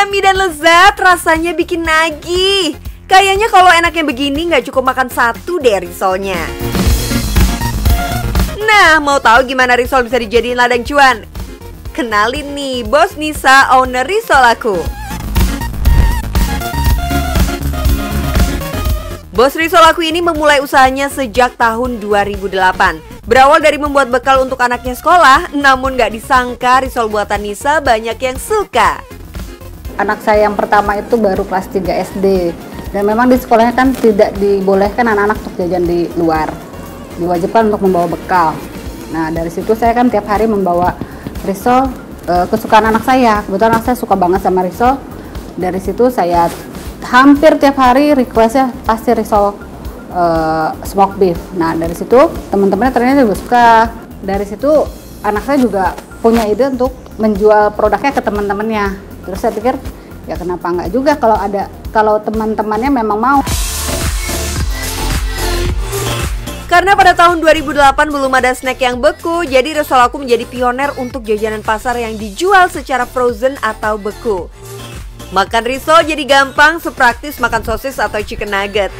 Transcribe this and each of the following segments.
Yummy dan lezat, rasanya bikin nagih. Kayaknya kalau enaknya begini nggak cukup makan satu deh risolnya. Nah, mau tahu gimana risol bisa dijadiin ladang cuan? Kenalin nih, Bos Nisa, owner Risol Aku. Bos Risol Aku ini memulai usahanya sejak tahun 2008. Berawal dari membuat bekal untuk anaknya sekolah, namun gak disangka risol buatan Nisa banyak yang suka. Anak saya yang pertama itu baru kelas 3 SD. Dan memang di sekolahnya kan tidak dibolehkan anak-anak untuk jajan di luar. Diwajibkan untuk membawa bekal. Nah, dari situ saya kan tiap hari membawa risol kesukaan anak saya. Kebetulan anak saya suka banget sama risol. Dari situ saya hampir tiap hari requestnya pasti risol smoked beef. Nah, dari situ teman-temannya ternyata juga suka. Dari situ anak saya juga punya ide untuk menjual produknya ke teman-temannya. Terus saya pikir ya kenapa enggak juga kalau teman-temannya memang mau. Karena pada tahun 2008 belum ada snack yang beku, jadi Risol Aku menjadi pioner untuk jajanan pasar yang dijual secara frozen atau beku. Makan risol jadi gampang, sepraktis makan sosis atau chicken nugget.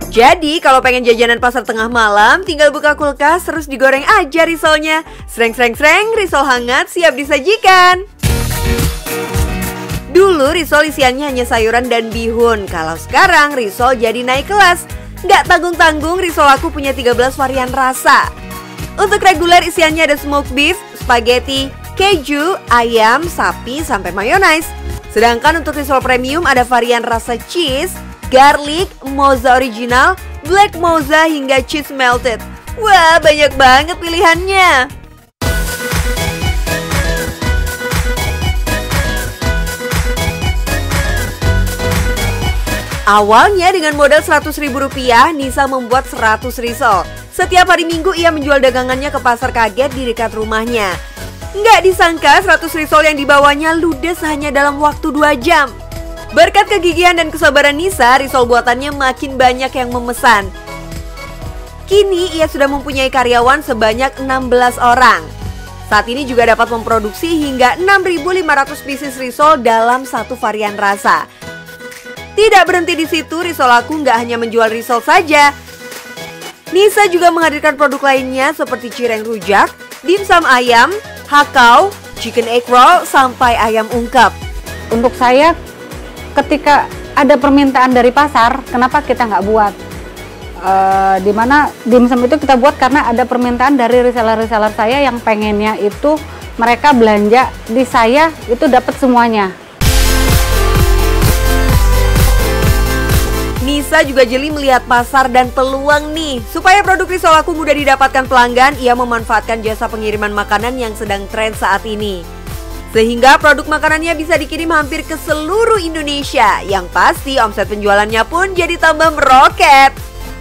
Jadi kalau pengen jajanan pasar tengah malam, tinggal buka kulkas terus digoreng aja risolnya. Sreng, risol hangat siap disajikan. Dulu risol isiannya hanya sayuran dan bihun. Kalau sekarang risol jadi naik kelas. Nggak tanggung-tanggung, Risol Aku punya 13 varian rasa. Untuk reguler isiannya ada smoked beef, spaghetti, keju, ayam, sapi, sampai mayonnaise. Sedangkan untuk risol premium ada varian rasa cheese, garlic, mozza original, black mozza hingga cheese melted. Wah, banyak banget pilihannya. Awalnya dengan modal Rp100.000, Nisa membuat 100 risol. Setiap hari Minggu ia menjual dagangannya ke pasar kaget di dekat rumahnya. Nggak disangka 100 risol yang dibawanya ludes hanya dalam waktu 2 jam. Berkat kegigihan dan kesabaran Nisa, risol buatannya makin banyak yang memesan. Kini ia sudah mempunyai karyawan sebanyak 16 orang. Saat ini juga dapat memproduksi hingga 6.500 pieces risol dalam satu varian rasa. Tidak berhenti di situ, Risol Aku nggak hanya menjual risol saja. Nisa juga menghadirkan produk lainnya seperti cireng rujak, dimsum ayam, hakau, chicken egg roll, sampai ayam ungkep. Untuk saya, ketika ada permintaan dari pasar, kenapa kita nggak buat? Dimana dimsum itu kita buat karena ada permintaan dari reseller-reseller saya yang pengennya itu mereka belanja di saya itu dapat semuanya. Nisa juga jeli melihat pasar dan peluang nih. Supaya produk Risol Aku mudah didapatkan pelanggan, ia memanfaatkan jasa pengiriman makanan yang sedang tren saat ini. Sehingga produk makanannya bisa dikirim hampir ke seluruh Indonesia. Yang pasti omset penjualannya pun jadi tambah meroket.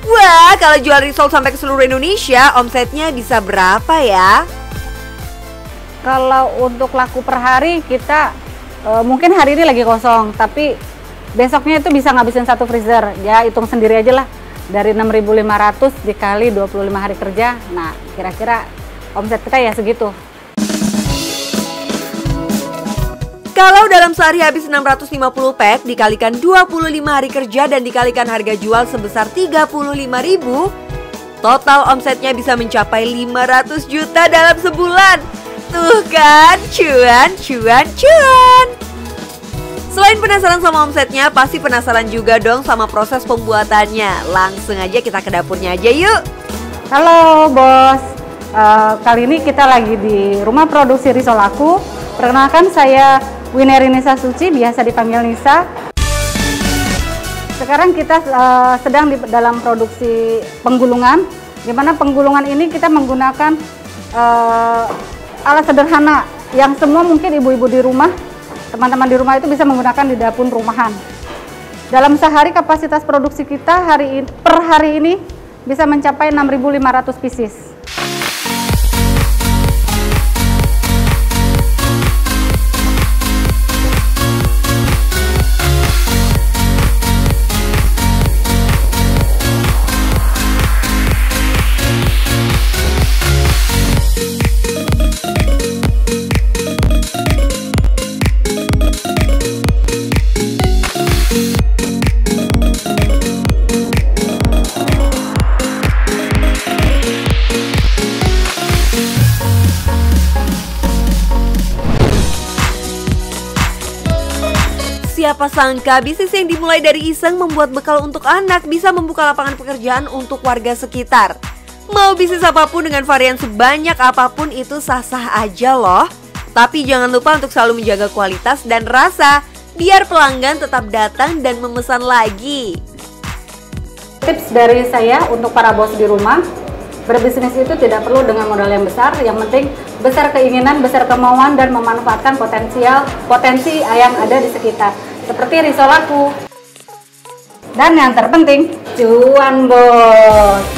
Wah, kalau jual risol sampai ke seluruh Indonesia, omsetnya bisa berapa ya? Kalau untuk laku per hari kita mungkin hari ini lagi kosong, tapi besoknya itu bisa ngabisin satu freezer. Ya hitung sendiri aja lah, dari 6.500 dikali 25 hari kerja. Nah kira-kira omset kita ya segitu. Kalau dalam sehari habis 650 pack dikalikan 25 hari kerja dan dikalikan harga jual sebesar 35.000, total omsetnya bisa mencapai 500 juta dalam sebulan. Tuh kan, cuan. Selain penasaran sama omsetnya, pasti penasaran juga dong sama proses pembuatannya. Langsung aja kita ke dapurnya aja yuk. Halo bos, kali ini kita lagi di rumah produksi Risol Aku. Perkenalkan saya Wineri Nisa Suci, biasa dipanggil Nisa. Sekarang kita sedang dalam produksi penggulungan, di mana penggulungan ini kita menggunakan alat sederhana yang semua mungkin ibu-ibu di rumah, teman-teman di rumah itu bisa menggunakan di dapur rumahan. Dalam sehari kapasitas produksi kita per hari ini bisa mencapai 6.500 pieces. siapa sangka bisnis yang dimulai dari iseng membuat bekal untuk anak bisa membuka lapangan pekerjaan untuk warga sekitar. Mau bisnis apapun dengan varian sebanyak apapun itu sah-sah aja loh. Tapi jangan lupa untuk selalu menjaga kualitas dan rasa, biar pelanggan tetap datang dan memesan lagi. Tips dari saya untuk para bos di rumah, berbisnis itu tidak perlu dengan modal yang besar, yang penting besar keinginan, besar kemauan, dan memanfaatkan potensi yang ada di sekitar. Seperti risol aku. Dan yang terpenting, cuan bos!